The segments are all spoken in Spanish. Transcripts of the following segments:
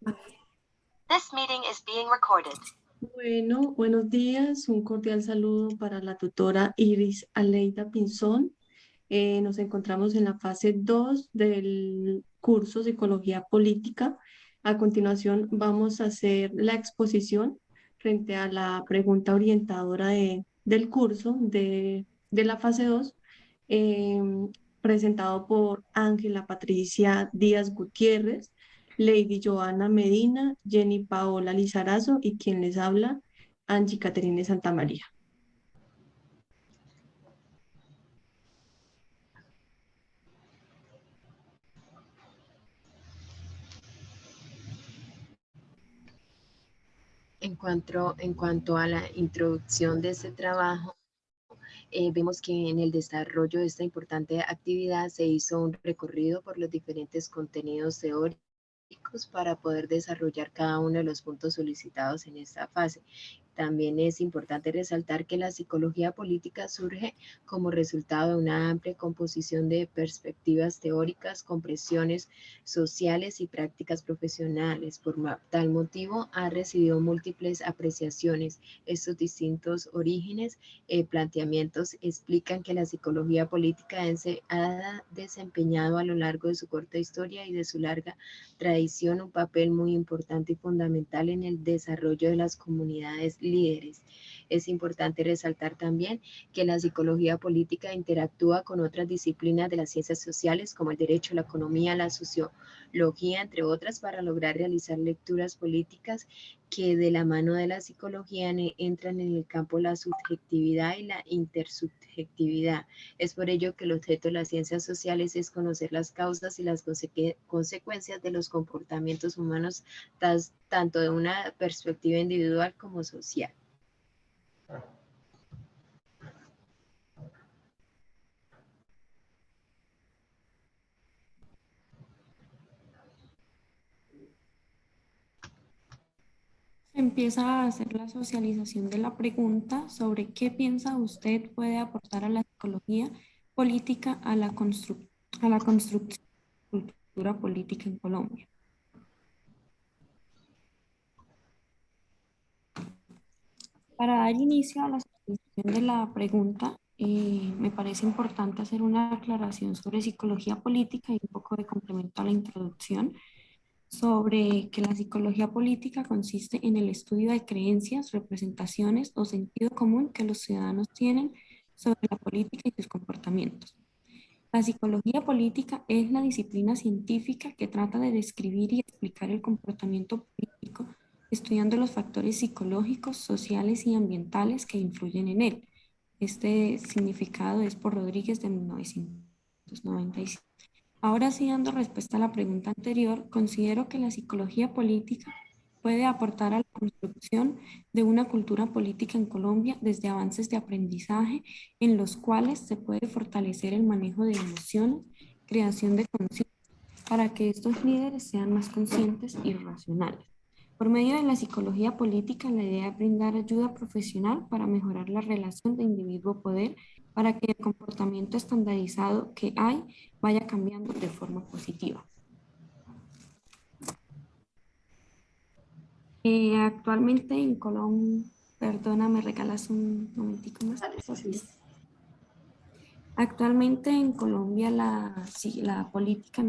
This meeting is being recorded. Bueno, buenos días. Un cordial saludo para la tutora Iris Aleida Pinzón. Nos encontramos en la fase 2 del curso Psicología Política. A continuación vamos a hacer la exposición frente a la pregunta orientadora del curso de la fase 2, presentado por Ángela Patricia Díaz Gutiérrez, Lady Joana Medina, Jenny Paola Lizarazo y quien les habla, Angie Caterine Santamaría. En cuanto a la introducción de este trabajo, vemos que en el desarrollo de esta importante actividad se hizo un recorrido por los diferentes contenidos teóricos para poder desarrollar cada uno de los puntos solicitados en esta fase. También es importante resaltar que la psicología política surge como resultado de una amplia composición de perspectivas teóricas, compresiones sociales y prácticas profesionales. Por tal motivo, ha recibido múltiples apreciaciones. Estos distintos orígenes, planteamientos explican que la psicología política ha desempeñado a lo largo de su corta historia y de su larga tradición un papel muy importante y fundamental en el desarrollo de las comunidades líderes. Es importante resaltar también que la psicología política interactúa con otras disciplinas de las ciencias sociales como el derecho, la economía, la sociología, entre otras, para lograr realizar lecturas políticas que de la mano de la psicología entran en el campo la subjetividad y la intersubjetividad. Es por ello que el objeto de las ciencias sociales es conocer las causas y las consecuencias de los comportamientos humanos, tanto de una perspectiva individual como social. Se empieza a hacer la socialización de la pregunta sobre qué piensa usted puede aportar a la psicología política a la construcción de la cultura política en Colombia. Para dar inicio a la socialización de la pregunta, me parece importante hacer una aclaración sobre psicología política y un poco de complemento a la introducción, sobre que la psicología política consiste en el estudio de creencias, representaciones o sentido común que los ciudadanos tienen sobre la política y sus comportamientos. La psicología política es la disciplina científica que trata de describir y explicar el comportamiento político, estudiando los factores psicológicos, sociales y ambientales que influyen en él. Este significado es por Rodríguez de 1997. Ahora sí, dando respuesta a la pregunta anterior, considero que la psicología política puede aportar a la construcción de una cultura política en Colombia desde avances de aprendizaje en los cuales se puede fortalecer el manejo de emociones, creación de conciencia, para que estos líderes sean más conscientes y racionales. Por medio de la psicología política, la idea es brindar ayuda profesional para mejorar la relación de individuo-poder, para que el comportamiento estandarizado que hay vaya cambiando de forma positiva. Actualmente en Colombia, perdona, ¿me regalas un momentico más? Actualmente en Colombia la política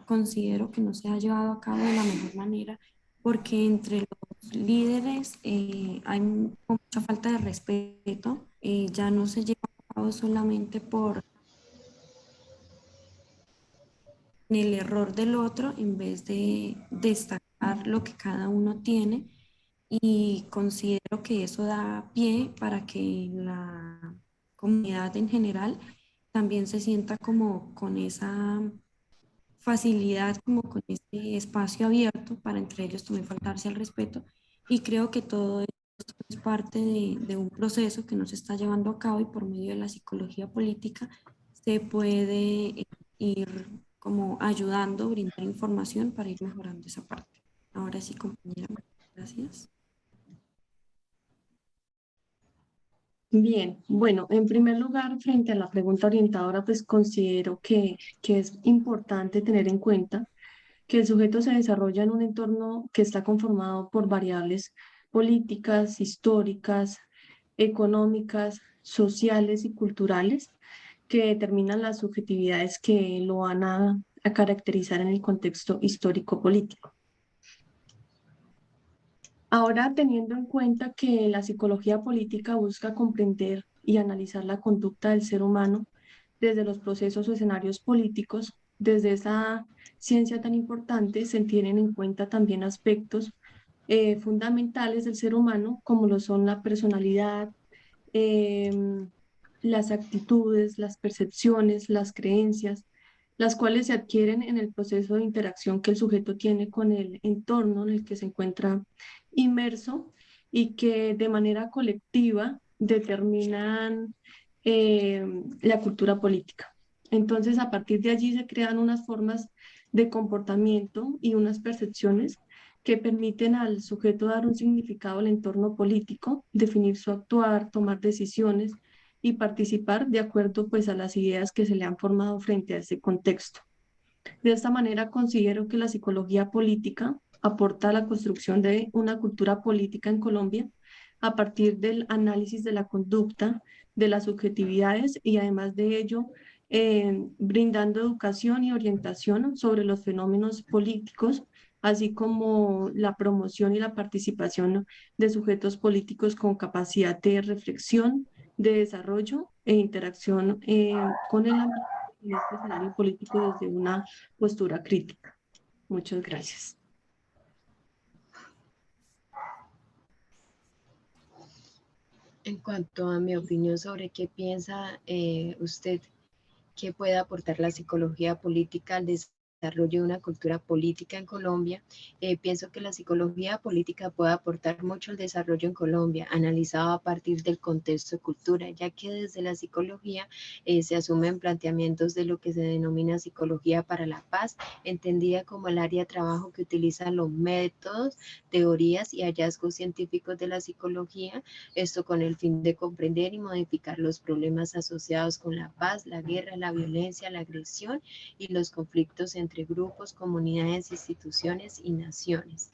considero que no se ha llevado a cabo de la mejor manera, porque entre los líderes hay mucha falta de respeto, ya no se lleva a cabo solamente por el error del otro en vez de destacar lo que cada uno tiene, y considero que eso da pie para que la comunidad en general también se sienta como con esa facilidad, como con ese espacio abierto para entre ellos también faltarse al respeto, y creo que todo esto es parte de un proceso que no se está llevando a cabo, y por medio de la psicología política se puede ir como ayudando, brindar información para ir mejorando esa parte. Ahora sí, compañera, gracias. Bien, bueno, en primer lugar, frente a la pregunta orientadora, pues considero que es importante tener en cuenta que el sujeto se desarrolla en un entorno que está conformado por variables políticas, históricas, económicas, sociales y culturales que determinan las subjetividades que lo van a caracterizar en el contexto histórico-político. Ahora, teniendo en cuenta que la psicología política busca comprender y analizar la conducta del ser humano desde los procesos o escenarios políticos, desde esa ciencia tan importante se tienen en cuenta también aspectos fundamentales del ser humano, como lo son la personalidad, las actitudes, las percepciones, las creencias, las cuales se adquieren en el proceso de interacción que el sujeto tiene con el entorno en el que se encuentra inmerso y que de manera colectiva determinan la cultura política. Entonces, a partir de allí se crean unas formas de comportamiento y unas percepciones que permiten al sujeto dar un significado al entorno político, definir su actuar, tomar decisiones y participar de acuerdo pues a las ideas que se le han formado frente a ese contexto. De esta manera considero que la psicología política aporta a la construcción de una cultura política en Colombia a partir del análisis de la conducta, de las subjetividades y además de ello brindando educación y orientación sobre los fenómenos políticos, así como la promoción y la participación de sujetos políticos con capacidad de reflexión, de desarrollo e interacción con el ambiente en este escenario político desde una postura crítica. Muchas gracias. En cuanto a mi opinión sobre qué piensa usted que puede aportar la psicología política al desarrollo de una cultura política en Colombia, pienso que la psicología política puede aportar mucho al desarrollo en Colombia, analizado a partir del contexto de cultura, ya que desde la psicología se asumen planteamientos de lo que se denomina psicología para la paz, entendida como el área de trabajo que utiliza los métodos, teorías y hallazgos científicos de la psicología, esto con el fin de comprender y modificar los problemas asociados con la paz, la guerra, la violencia, la agresión y los conflictos entre grupos, comunidades, instituciones y naciones.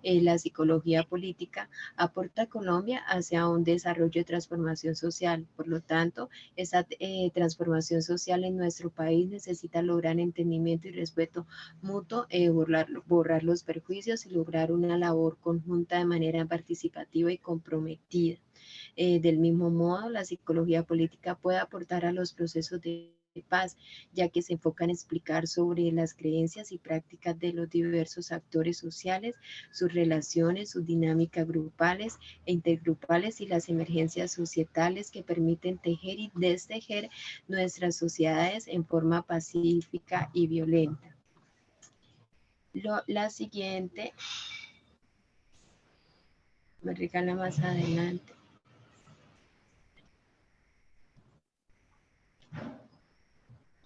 La psicología política aporta a Colombia hacia un desarrollo de transformación social. Por lo tanto, esa transformación social en nuestro país necesita lograr entendimiento y respeto mutuo, borrar los perjuicios y lograr una labor conjunta de manera participativa y comprometida. Del mismo modo, la psicología política puede aportar a los procesos de paz, ya que se enfoca en explicar sobre las creencias y prácticas de los diversos actores sociales, sus relaciones, sus dinámicas grupales e intergrupales y las emergencias societales que permiten tejer y destejer nuestras sociedades en forma pacífica y violenta. La siguiente me regala más adelante.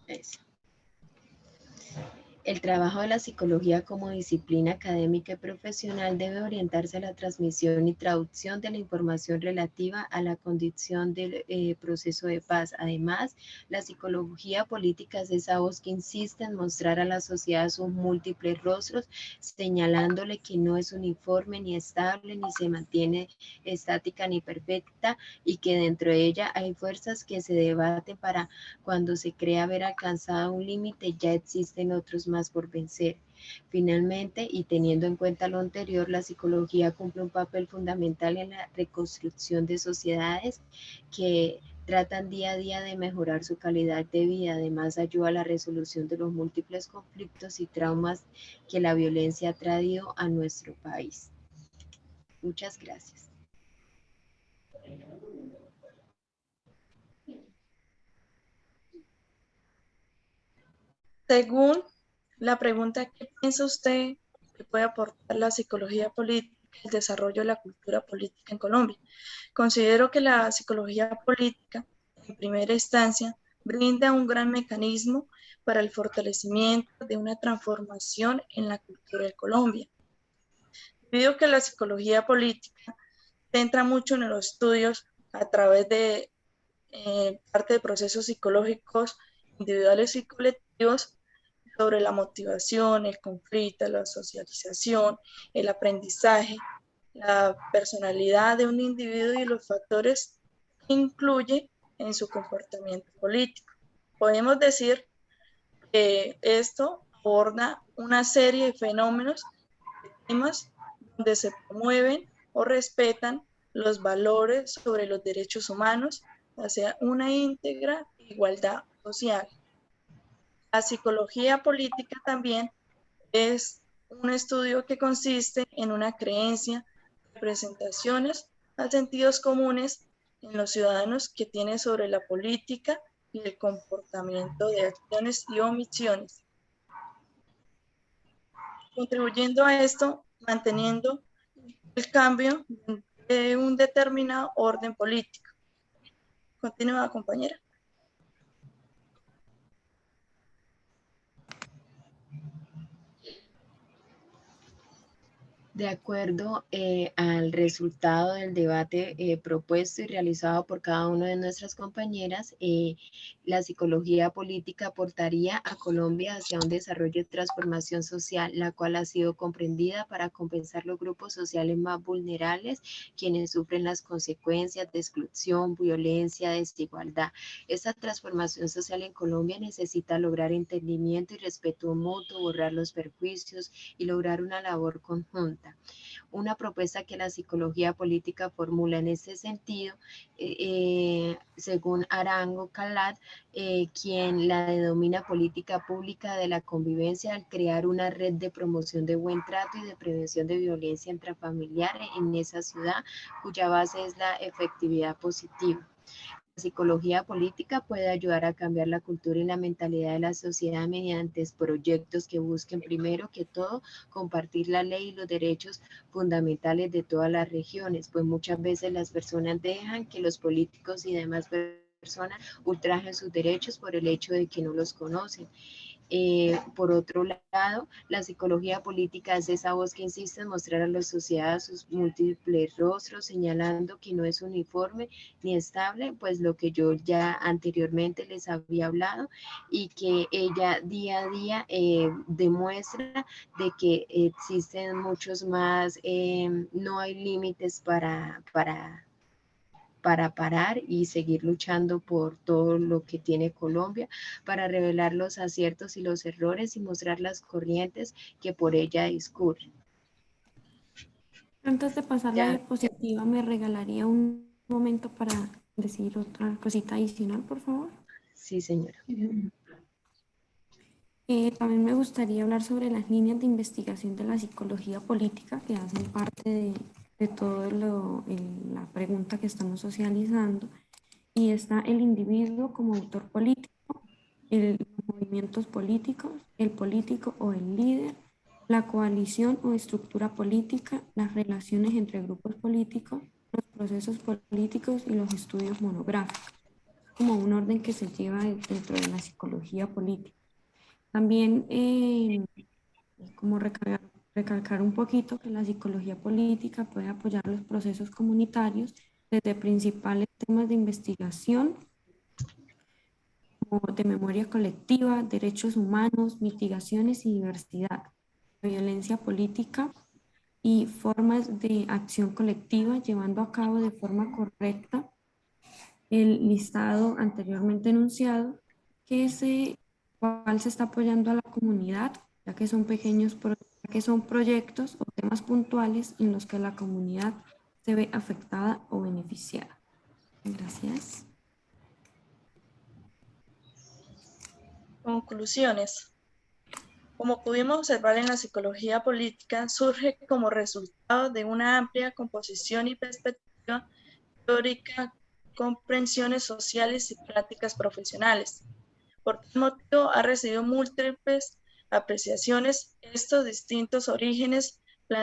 Eso. El trabajo de la psicología como disciplina académica y profesional debe orientarse a la transmisión y traducción de la información relativa a la condición del proceso de paz. Además, la psicología política es esa voz que insiste en mostrar a la sociedad sus múltiples rostros, señalándole que no es uniforme ni estable, ni se mantiene estática ni perfecta, y que dentro de ella hay fuerzas que se debaten para cuando se cree haber alcanzado un límite, ya existen otros más por vencer. Finalmente, y teniendo en cuenta lo anterior, la psicología cumple un papel fundamental en la reconstrucción de sociedades que tratan día a día de mejorar su calidad de vida. Además, ayuda a la resolución de los múltiples conflictos y traumas que la violencia ha traído a nuestro país. Muchas gracias. Según la pregunta, ¿qué piensa usted que puede aportar la psicología política al desarrollo de la cultura política en Colombia? Considero que la psicología política, en primera instancia, brinda un gran mecanismo para el fortalecimiento de una transformación en la cultura de Colombia. Debido a que la psicología política centra mucho en los estudios a través de parte de procesos psicológicos individuales y colectivos, sobre la motivación, el conflicto, la socialización, el aprendizaje, la personalidad de un individuo y los factores que incluye en su comportamiento político. Podemos decir que esto aborda una serie de fenómenos, temas donde se promueven o respetan los valores sobre los derechos humanos hacia una íntegra igualdad social. La psicología política también es un estudio que consiste en una creencia, representaciones a sentidos comunes en los ciudadanos que tiene sobre la política y el comportamiento de acciones y omisiones, contribuyendo a esto, manteniendo el cambio de un determinado orden político. Continúa, compañera. De acuerdo al resultado del debate propuesto y realizado por cada una de nuestras compañeras, la psicología política aportaría a Colombia hacia un desarrollo y transformación social, la cual ha sido comprendida para compensar los grupos sociales más vulnerables, quienes sufren las consecuencias de exclusión, violencia, desigualdad. Esta transformación social en Colombia necesita lograr entendimiento y respeto mutuo, borrar los perjuicios y lograr una labor conjunta. Una propuesta que la psicología política formula en este sentido, según Arango Calat, quien la denomina política pública de la convivencia, al crear una red de promoción de buen trato y de prevención de violencia intrafamiliar en esa ciudad, cuya base es la efectividad positiva. La psicología política puede ayudar a cambiar la cultura y la mentalidad de la sociedad mediante proyectos que busquen primero que todo compartir la ley y los derechos fundamentales de todas las regiones, pues muchas veces las personas dejan que los políticos y demás personas ultrajen sus derechos por el hecho de que no los conocen. Por otro lado, la psicología política es esa voz que insiste en mostrar a la sociedad sus múltiples rostros, señalando que no es uniforme ni estable, pues lo que yo ya anteriormente les había hablado, y que ella día a día demuestra de que existen muchos más, no hay límites para parar y seguir luchando por todo lo que tiene Colombia, para revelar los aciertos y los errores y mostrar las corrientes que por ella discurren. Antes de pasar la diapositiva, ¿me regalaría un momento para decir otra cosita adicional, por favor? Sí, señora. También me gustaría hablar sobre las líneas de investigación de la psicología política que hacen parte de toda la pregunta que estamos socializando, y está el individuo como autor político, los movimientos políticos, el político o el líder, la coalición o estructura política, las relaciones entre grupos políticos, los procesos políticos y los estudios monográficos, como un orden que se lleva dentro de la psicología política. También como recalcar un poquito que la psicología política puede apoyar los procesos comunitarios desde principales temas de investigación como de memoria colectiva, derechos humanos, mitigaciones y diversidad, violencia política y formas de acción colectiva, llevando a cabo de forma correcta el listado anteriormente enunciado, cual se está apoyando a la comunidad, ya que son proyectos o temas puntuales en los que la comunidad se ve afectada o beneficiada. Gracias. Conclusiones. Como pudimos observar en la psicología política, surge como resultado de una amplia composición y perspectiva teórica, comprensiones sociales y prácticas profesionales. Por tal motivo, ha recibido múltiples apreciaciones. Estos distintos orígenes